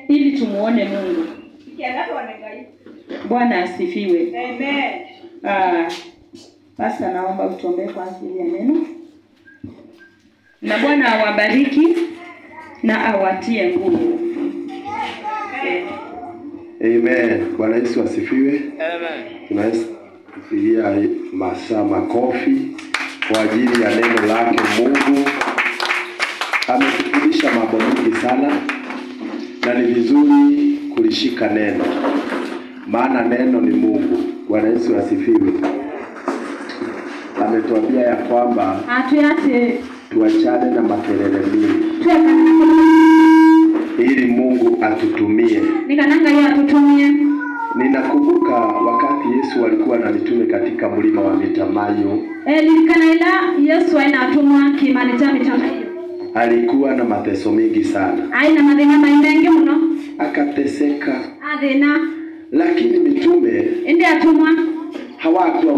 ili tumuone Mungu. Bwana asifiwe. Amen. Sasa naomba utuombee kwa ajili ya neno. Na Bwana awabariki na awatie nguvu. Amen. Bwana Yesu asifiwe. Amen. Tunasifiria makofi kwa ajili ya neno lake Mungu. Ametufundisha mambo mengi sana na ni vizuri kulishika neno. Maana neno ni Mungu. Bwana Yesu asifiwe. Ametuambia ya kwamba tuachane na makelele mingi ili Mungu atutumie. Ninakumbuka wakati Yesu alikuwa na mitume katika mlima wa Mitamayo. Yesu anatumwa kimani cha Mitamayo. Alikuwa na mateso mengi sana. Aina madhina mengi mno. Akateseka. Adena. Lakini mitume atumwa hawakuwa